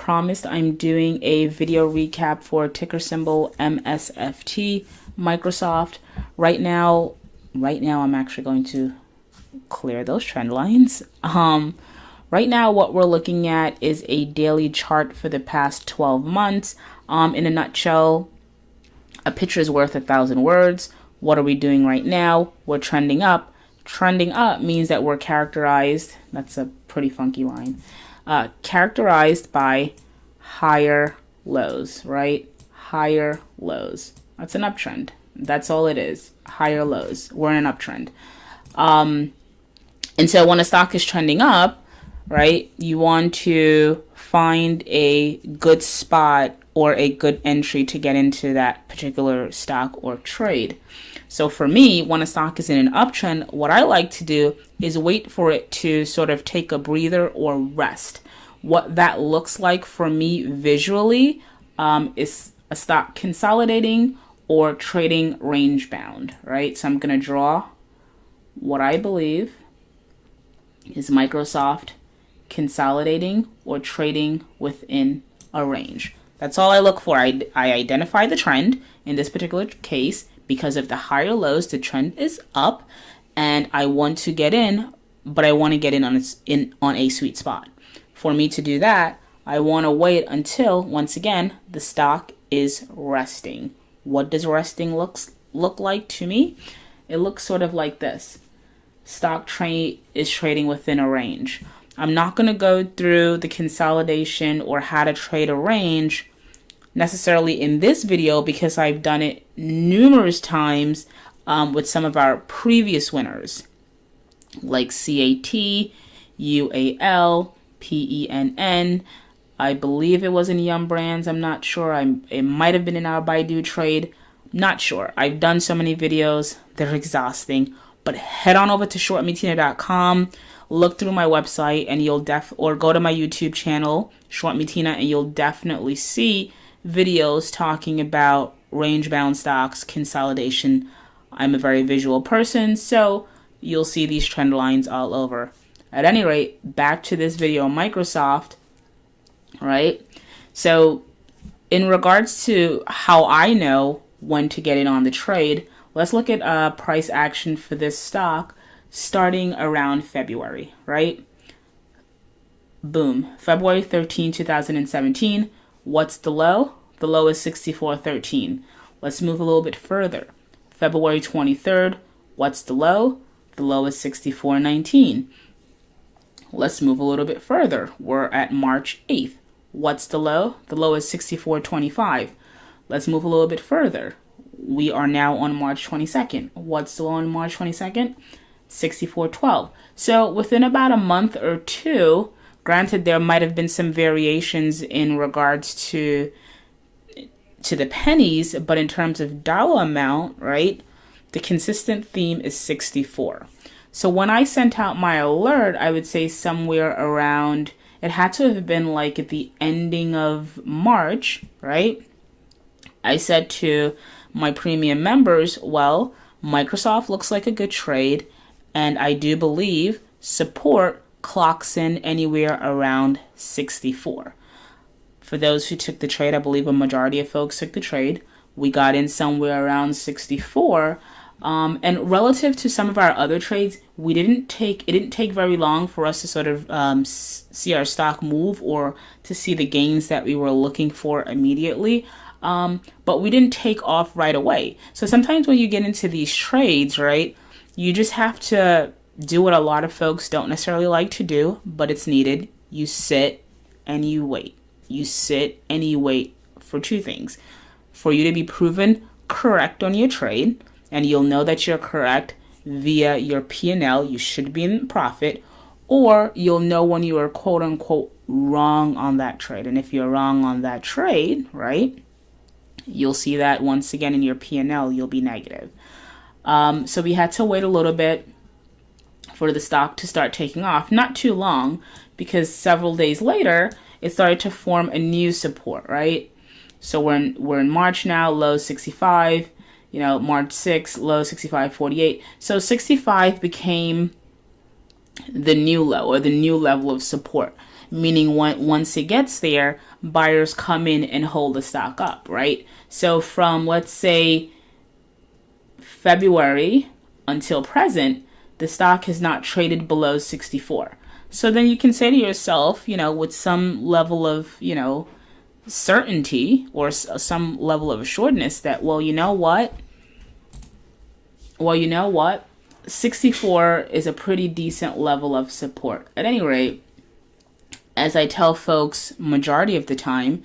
promised, I'm doing a video recap for ticker symbol MSFT, Microsoft. Right now I'm actually going to clear those trend lines. Right now what we're looking at is a daily chart for the past 12 months. In a nutshell, a picture is worth 1,000 words. What are we doing right now? We're trending up. Trending up means that we're characterized, that's a pretty funky line, characterized by higher lows, right? Higher lows. That's an uptrend. That's all it is. Higher lows. We're in an uptrend. And so when a stock is trending up, right, you want to find a good spot or a good entry to get into that particular stock or trade. So for me, when a stock is in an uptrend, what I like to do is wait for it to sort of take a breather or rest. What that looks like for me visually is a stock consolidating or trading range bound, right? So I'm going to draw what I believe is Microsoft consolidating or trading within a range. That's all I look for. I identify the trend in this particular case. Because of the higher lows, the trend is up, and I want to get in, but I want to get in on a sweet spot. For me to do that, I want to wait until, once again, the stock is resting. What does resting look like to me? It looks sort of like this. Stock trade is trading within a range. I'm not going to go through the consolidation or how to trade a range necessarily in this video because I've done it numerous times with some of our previous winners like CAT, UAL, PENN. I believe it was in Yum Brands. I'm not sure. It might have been in our Baidu trade. Not sure. I've done so many videos. They're exhausting. But head on over to shortmetina.com, look through my website, and you'll or go to my YouTube channel, Short Me Tina, and you'll definitely see videos talking about range bound stocks, consolidation. I'm a very visual person, so you'll see these trend lines all over. At any rate, back to this video, Microsoft, right? So in regards to how I know when to get in on the trade, let's look at price action for this stock starting around February, right? Boom, February 13, 2017. What's the low? The low is 64.13. Let's move a little bit further. February 23rd. What's the low? The low is 64.19. Let's move a little bit further. We're at March 8th. What's the low? The low is 64.25. Let's move a little bit further. We are now on March 22nd. What's the low on March 22nd? 64.12. So within about a month or two, granted, there might have been some variations in regards to the pennies, but in terms of dollar amount, right, the consistent theme is 64. So when I sent out my alert, I would say somewhere around, it had to have been like at the ending of March, right? I said to my premium members, well, Microsoft looks like a good trade, and I do believe support clocks in anywhere around 64. For those who took the trade, I believe a majority of folks took the trade. We got in somewhere around 64. And relative to some of our other trades, it didn't take very long for us to sort of see our stock move or to see the gains that we were looking for immediately. But we didn't take off right away. So sometimes when you get into these trades, right, you just have to do what a lot of folks don't necessarily like to do, but it's needed. You sit and you wait. You sit and you wait for two things. For you to be proven correct on your trade, and you'll know that you're correct via your P&L, you should be in profit, or you'll know when you are quote unquote wrong on that trade. And if you're wrong on that trade, right, you'll see that once again in your P&L, you'll be negative. So we had to wait a little bit for the stock to start taking off. Not too long, because several days later, it started to form a new support, right? So we're in March now, low 65, March 6th, low 65.48. So 65 became the new low or the new level of support, meaning once it gets there, buyers come in and hold the stock up, right? So from, let's say, February until present, the stock has not traded below 64. So then you can say to yourself, with some level of, certainty or some level of assuredness that, well, you know what? 64 is a pretty decent level of support. At any rate, as I tell folks majority of the time,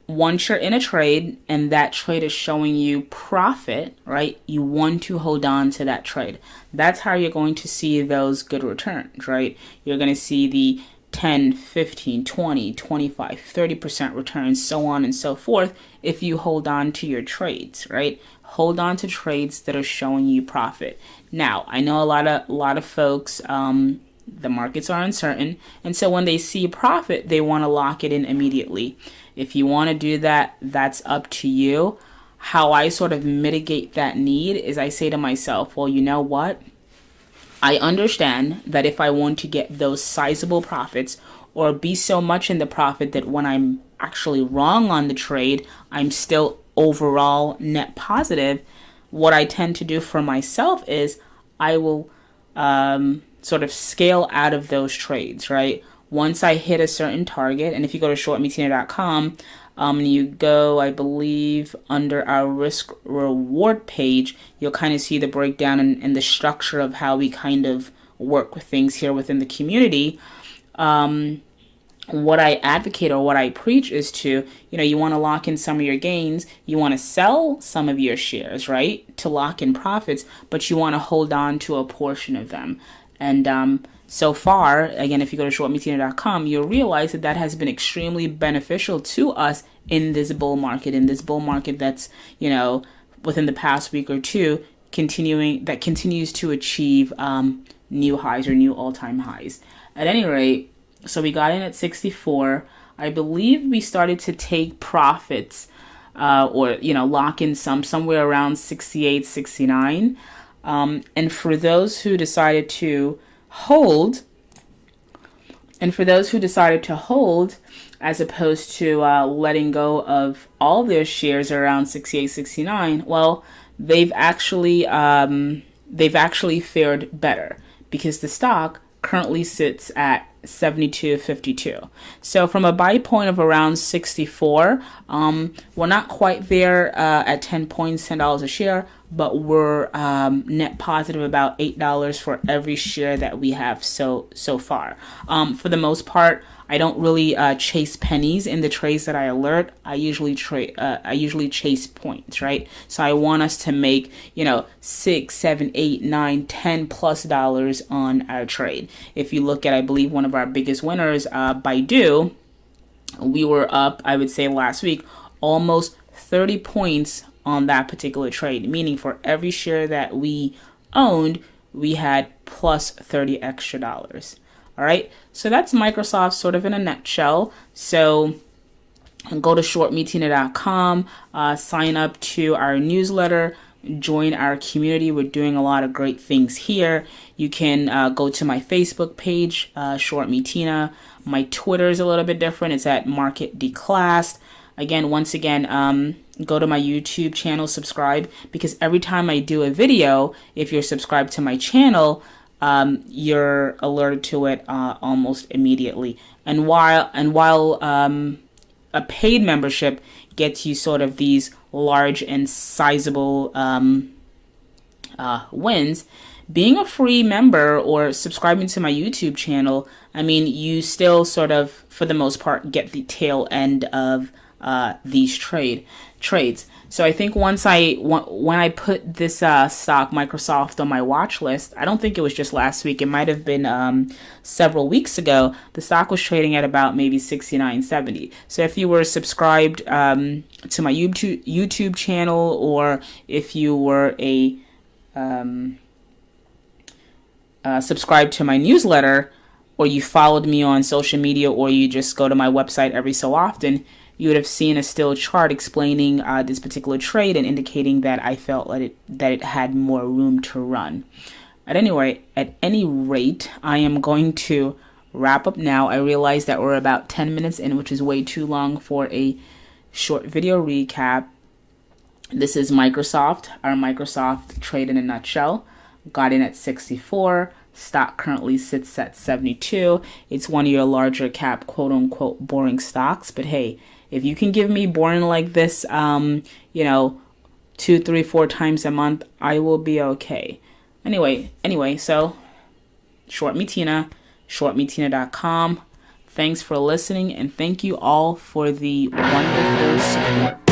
once you're in a trade and that trade is showing you profit, right, you want to hold on to that trade. That's how you're going to see those good returns, right? You're going to see the 10, 15, 20, 25, 30% returns, so on and so forth, if you hold on to your trades, right? Hold on to trades that are showing you profit. Now, I know a lot of folks, the markets are uncertain, and so when they see profit, they want to lock it in immediately. If you want to do that, that's up to you. How I sort of mitigate that need is I say to myself, well, you know what? I understand that if I want to get those sizable profits or be so much in the profit that when I'm actually wrong on the trade, I'm still overall net positive, what I tend to do for myself is I will sort of scale out of those trades, right? Once I hit a certain target, and if you go to shortmetina.com, you go, I believe, under our risk reward page, you'll kind of see the breakdown and the structure of how we kind of work with things here within the community. What I advocate or what I preach is to, you want to lock in some of your gains. You want to sell some of your shares, right, to lock in profits, but you want to hold on to a portion of them. And so far, again, if you go to shortmetina.com, you'll realize that has been extremely beneficial to us in this bull market that's, within the past week or two, continues to achieve new highs or new all-time highs. At any rate, so we got in at 64. I believe we started to take profits or lock in somewhere around 68, 69. And for those who decided to hold, as opposed to letting go of all their shares around 68, 69, well, they've actually fared better because the stock currently sits at 72.52. So from a buy point of around 64, we're not quite there at 10 points, $10 a share, but we're net positive about $8 for every share that we have so far. For the most part, I don't really chase pennies in the trades that I alert. I usually chase points, right? So I want us to make, $6, $7, $8, $9, $10+ on our trade. If you look at, I believe one of our biggest winners, Baidu, we were up, I would say last week, almost 30 points on that particular trade, meaning for every share that we owned, we had plus $30 extra. All right, so that's Microsoft sort of in a nutshell. So go to shortmetina.com, sign up to our newsletter, join our community. We're doing a lot of great things here. You can go to my Facebook page, Short Me Tina. My Twitter is a little bit different. It's at Market Declassed. Again, once again, go to my YouTube channel, subscribe, because every time I do a video, if you're subscribed to my channel, you're alerted to it almost immediately. And while a paid membership gets you sort of these large and sizable wins, being a free member or subscribing to my YouTube channel, I mean, you still sort of, for the most part, get the tail end of these trades. So I think when I put this stock, Microsoft, on my watch list, I don't think it was just last week. It might have been several weeks ago. The stock was trading at about maybe 69.70. So if you were subscribed to my YouTube channel, or if you were a subscribed to my newsletter, or you followed me on social media, or you just go to my website every so often, you would have seen a still chart explaining this particular trade and indicating that I felt that it had more room to run. At any rate, I am going to wrap up now. I realize that we're about 10 minutes in, which is way too long for a short video recap. This is Microsoft, our Microsoft trade in a nutshell. Got in at 64. Stock currently sits at 72. It's one of your larger cap, quote unquote, boring stocks. But hey, if you can give me boring like this, 2, 3, 4 times a month, I will be okay. Anyway, so short me Tina, shortmetina.com. Thanks for listening, and thank you all for the wonderful support.